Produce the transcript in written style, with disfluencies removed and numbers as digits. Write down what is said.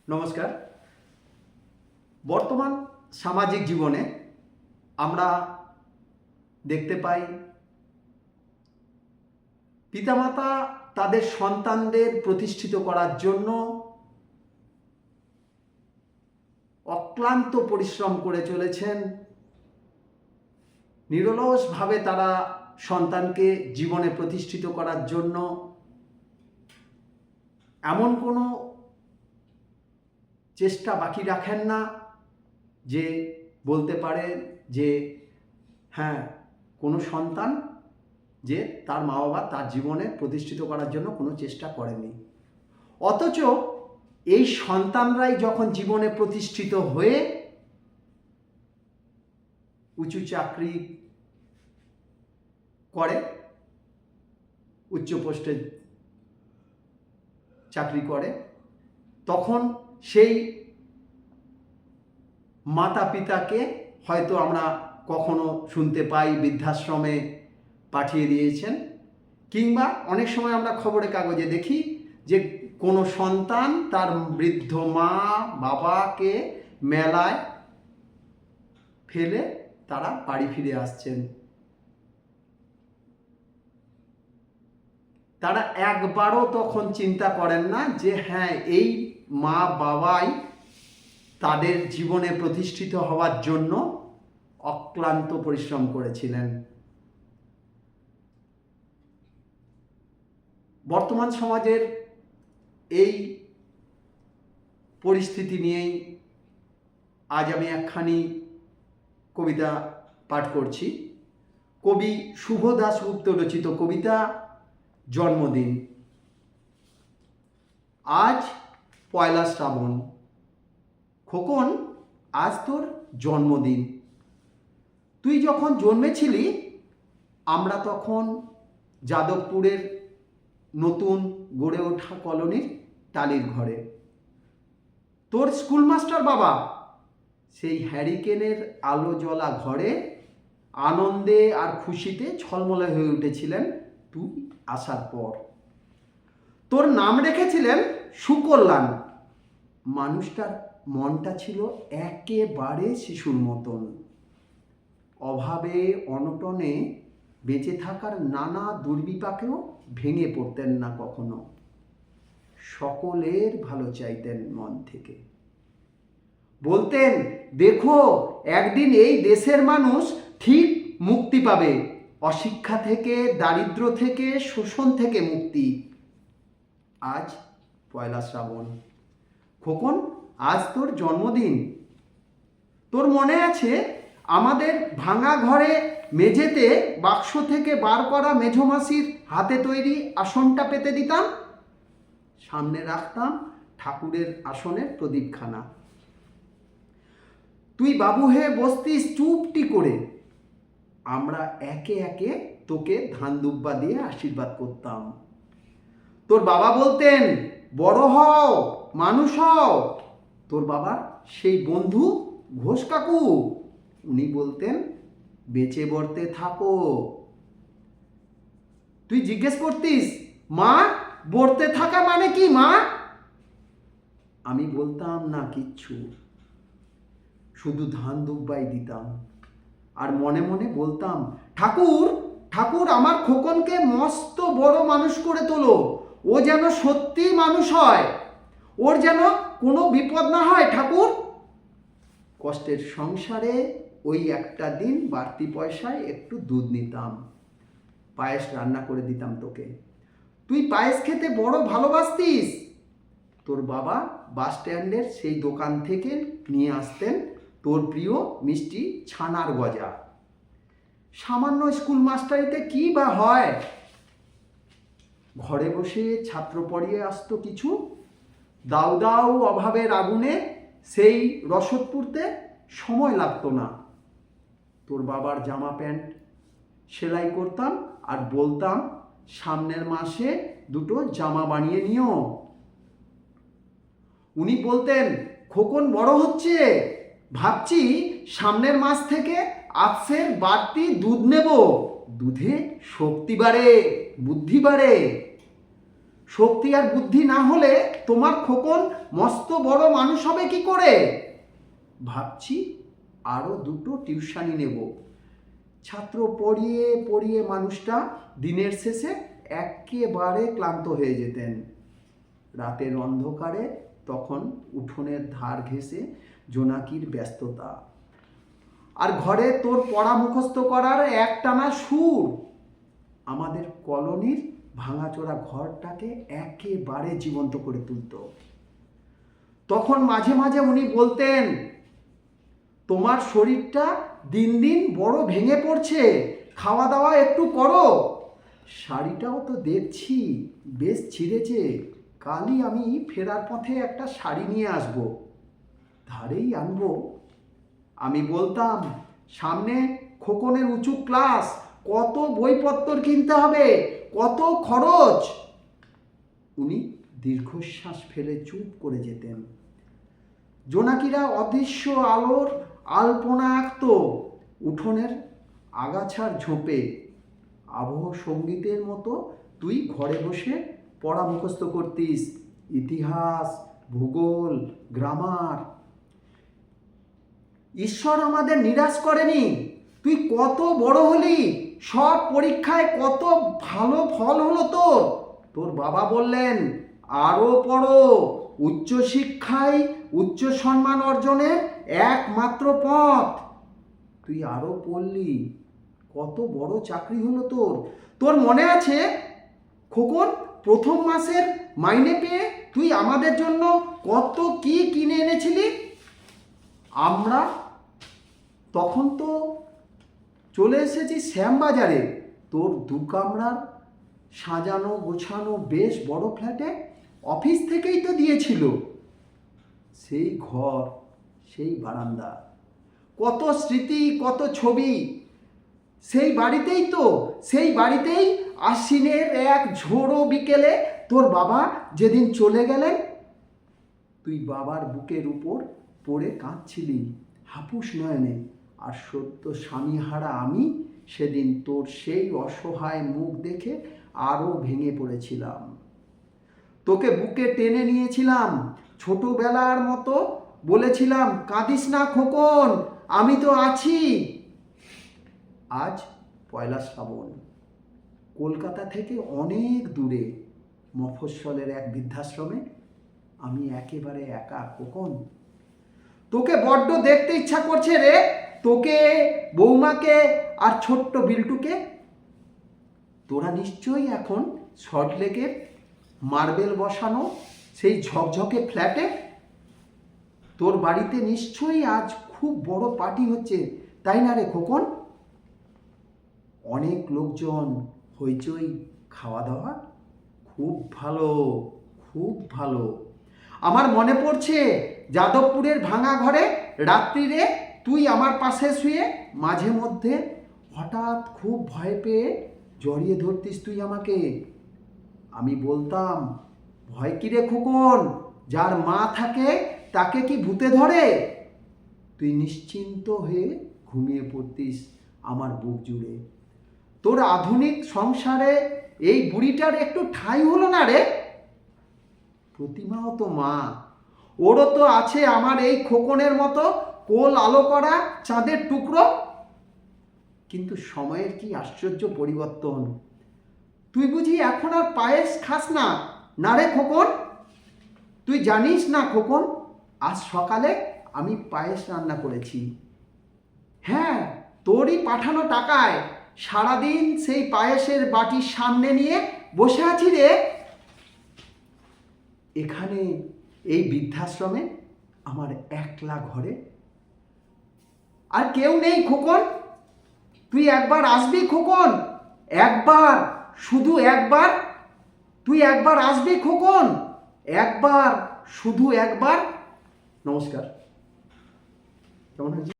নমস্কার। বর্তমান সামাজিক জীবনে আমরা দেখতে পাই পিতামাতা তাদের সন্তানদের প্রতিষ্ঠিত করার জন্য অক্লান্ত পরিশ্রম করে চলেছেন। নিরলসভাবে তারা সন্তানকে জীবনে প্রতিষ্ঠিত করার জন্য এমন কোনো চেষ্টা বাকি রাখেন না যে বলতে পারে যে হ্যাঁ, কোনো সন্তান যে তার মা বাবা তার জীবনে প্রতিষ্ঠিত করার জন্য কোনো চেষ্টা করেনি। অথচ এই সন্তানরাই যখন জীবনে প্রতিষ্ঠিত হয়ে উঁচু চাকরি করে, উচ্চ পোস্টে চাকরি করে, তখন সেই মাতা পিতাকে হয়তো আমরা কখনো শুনতে পাই বৃদ্ধাশ্রমে পাঠিয়ে দিয়েছেন, কিংবা অনেক সময় আমরা খবরের কাগজে দেখি যে কোনো সন্তান তার বৃদ্ধ মা বাবাকে মেলায় ফেলে তারা বাড়ি ফিরে আসছেন। তারা একবারও তখন চিন্তা করেন না যে হ্যাঁ, এই মা বাবাই তাদের জীবনে প্রতিষ্ঠিত হওয়ার জন্য অক্লান্ত পরিশ্রম করেছিলেন। বর্তমান সমাজের এই পরিস্থিতি নিয়েই আজ আমি একখানি কবিতা পাঠ করছি। কবি শুভ দাশগুপ্ত রচিত কবিতা জন্মদিন। আজ পয়লা শ্রাবণ, খোকন আজ তোর জন্মদিন। তুই যখন জন্মেছিলি আমরা তখন যাদবপুরের নতুন গড়ে ওঠা কলোনির টালির ঘরে। তোর স্কুল মাস্টার বাবা সেই হ্যারিকেনের আলো জ্বলা ঘরে আনন্দে আর খুশিতে ছলমলে হয়ে উঠেছিলেন তুই আসার পর। তোর নাম রেখেছিলেন সুকল্যাণ। মানুষটার মনটা ছিল একেবারে শিশুর মতন। অভাবে অনটনে বেঁচে থাকার নানা দুর্বিপাকেও ভেঙে পড়তেন না কখনো। সকলের ভালো চাইতেন মন থেকে। বলতেন, দেখো একদিন এই দেশের মানুষ ঠিক মুক্তি পাবে, অশিক্ষা থেকে, দারিদ্র্য থেকে, শোষণ থেকে মুক্তি। আজ পয়লা শ্রাবণ, খোকন আজ তোর জন্মদিন। তোর মনে আছে আমাদের ভাঙা ঘরে মেঝেতে বাক্স থেকে বার করা মেঝোমাসির হাতে তৈরি আসনটা পেতে দিতাম, সামনে রাখতাম ঠাকুরের আসনের প্রদীপখানা। তুই বাবু হয়ে বসতিস চুপটি করে, আমরা একে একে তোকে ধান দুব্বা দিয়ে আশীর্বাদ করতাম। তোর বাবা বলতেন, বড় হও, মানুষ হও। তোর বাবার সেই বন্ধু ঘোষ কাকু, উনি বলতেন, বেঁচে বর্তে থাকো। তুই জিজ্ঞেস করতিস, মা বর্তে থাকা মানে কি মা? আমি বলতাম না কিচ্ছু, শুধু ধান দুব্বাই দিতাম। আর মনে মনে বলতাম, ঠাকুর ঠাকুর আমার খোকনকে মস্ত বড় মানুষ করে তোলো, ও যেন সত্যি মানুষ হয়, ওর যেন কোনো বিপদ না হয় ঠাকুর। কষ্টের সংসারে ওই একটা দিন বাড়তি পয়সায় একটু দুধ নিতাম, পায়েস রান্না করে দিতাম তোকে। তুই পায়েস খেতে বড় ভালোবাসতিস। তোর বাবা বাস স্ট্যান্ডের সেই দোকান থেকে নিয়ে আসতেন তোর প্রিয় মিষ্টি ছানার গজা। সামান্য স্কুল মাস্টারিতে কি বা হয়, ঘরে বসে ছাত্র পড়িয়ে আসতো কিছু, দাউ দাউ অভাবের আগুনে সেই রসদ পুড়তে সময় লাগতো না। তোর বাবার জামা প্যান্ট সেলাই করতাম আর বলতাম, সামনের মাসে দুটো জামা বানিয়ে নিও। উনি বলতেন, খোকন বড় হচ্ছে, ভাবছি সামনের মাস থেকে আজকের বাড়তি দুধ নেব, দুধে শক্তি বাড়ে, বুদ্ধি বাড়ে। শক্তি আর বুদ্ধি না হলে তোমার খোকন মস্ত বড় মানুষ হবে কি করে? ভাবছি আরও দুটো টিউশনি নেব। ছাত্র পড়িয়ে পড়িয়ে মানুষটা দিনের শেষে একেবারে ক্লান্ত হয়ে যেতেন। রাতের অন্ধকারে তখন উঠোনের ধার ঘেঁষে জোনাকির ব্যস্ততা, আর ঘরে তোর পড়া মুখস্থ করার একটানা সুর আমাদের কলোনির ভাঙাচোরা ঘরটাকে একেবারে জীবন্ত করে তুলত। তখন মাঝে মাঝে উনি বলতেন, তোমার শরীরটা দিন দিন বড় ভেঙে পড়ছে, খাওয়া দাওয়া একটু করো। শাড়িটাও তো দেখছি বেশ ছিঁড়েছে, কালই আমি ফেরার পথে একটা শাড়ি নিয়ে আসব, ধারেই আনবো। আমি বলতাম, সামনে খোকনের উঁচু ক্লাস, কত বইপত্র কিনতে হবে, কত খরচ। উনি দীর্ঘশ্বাস ফেলে চুপ করে যেতেন। জোনাকিরা অদৃশ্য আলোর আলপনা আঁকত উঠোনের আগাছার ঝোপে। আবহ সঙ্গীতের মতো তুই ঘরে বসে পড়া মুখস্থ করতিস, ইতিহাস, ভূগোল, গ্রামার। ঈশ্বর আমাদের নিরাশ করেনি। তুই কত বড় হলি, সব পরীক্ষায় কত ভালো ফল হলো তোর। তোর বাবা বললেন, আরও পড়ো, উচ্চশিক্ষাই উচ্চ সম্মান অর্জনের একমাত্র পথ। তুই আরও পড়লি, কত বড় চাকরি হলো তোর। তোর মনে আছে খোকন, প্রথম মাসের মাইনে পেয়ে তুই আমাদের জন্য কত কি কিনে এনেছিলি? আমরা তখন তো চলে এসেছি শ্যামবাজারে, তোর দু কামরার সাজানো গোছানো বেশ বড় ফ্ল্যাটে। অফিস থেকেই তো দিয়েছিল। সেই ঘর, সেই বারান্দা, কত স্মৃতি, কত ছবি। সেই বাড়িতেই আশ্বিনের এক ঝোড়ো বিকেলে তোর বাবা যেদিন চলে গেলেন, তুই বাবার বুকের উপর পড়ে কাঁদছিলি হাপুস নয়নে। আর সত্য স্বামীহারা আমি সেদিন তোর সেই অসহায় মুখ দেখে আরও ভেঙে পড়েছিলাম। তোকে বুকে টেনে নিয়েছিলাম ছোটবেলার মতো, বলেছিলাম, কাঁদিস না খোকন, আমি তো আছি। আজ পয়লা শ্রাবণ, কলকাতা থেকে অনেক দূরে মফস্বলের এক বৃদ্ধাশ্রমে আমি একেবারে একা খোকন। তোকে বড্ড দেখতে ইচ্ছা করছে রে, তোকে, বৌমাকে আর ছোট্ট বিল্টুকে। তোরা নিশ্চয়ই এখন সল্টলেকের মার্বেল বসানো সেই ঝকঝকে ফ্ল্যাটে। তোর বাড়িতে নিশ্চয়ই আজ খুব বড় পার্টি হচ্ছে, তাই না রে খোকন? অনেক লোকজন, হইচই, খাওয়া দাওয়া, খুব ভালো, খুব ভালো। আমার মনে পড়ছে যাদবপুরের ভাঙা ঘরে রাত্রিরে তুই আমার পাশে শুয়ে মাঝে মধ্যে হঠাৎ খুব ভয় পেয়ে জড়িয়ে ধরতিস তুই আমাকে। আমি বলতাম, ভয় কি রে খোকন, যার মা থাকে তাকে কি ভূতে ধরে? তুই নিশ্চিন্ত হয়ে ঘুমিয়ে পড়তিস আমার বুক জুড়ে। তোর আধুনিক সংসারে এই বুড়িটার একটু ঠাঁই হলো না রে। প্রতিমাও তো মা, ওরও তো আছে আমার এই খোকনের মতো কোল আলো করা চাঁদের টুকরো। কিন্তু সময়ের কি আশ্চর্য পরিবর্তন। তুই বুঝি এখন আর পায়েস খাস না? না রে খোকন, তুই জানিস না খোকন, আজ সকালে আমি পায়েস রান্না করেছি। হ্যাঁ, তোরই পাঠানো টাকায় সারাদিন সেই পায়েসের বাটির সামনে নিয়ে বসে আছি রে। এখানে এই বৃদ্ধাশ্রমে আমার একলা ঘরে আর কেউ নেই খোকন। তুই একবার আসবি খোকন, একবার, শুধু একবার। তুই একবার আসবি খোকন, একবার, শুধু একবার। নমস্কার। কেমন হয়েছে?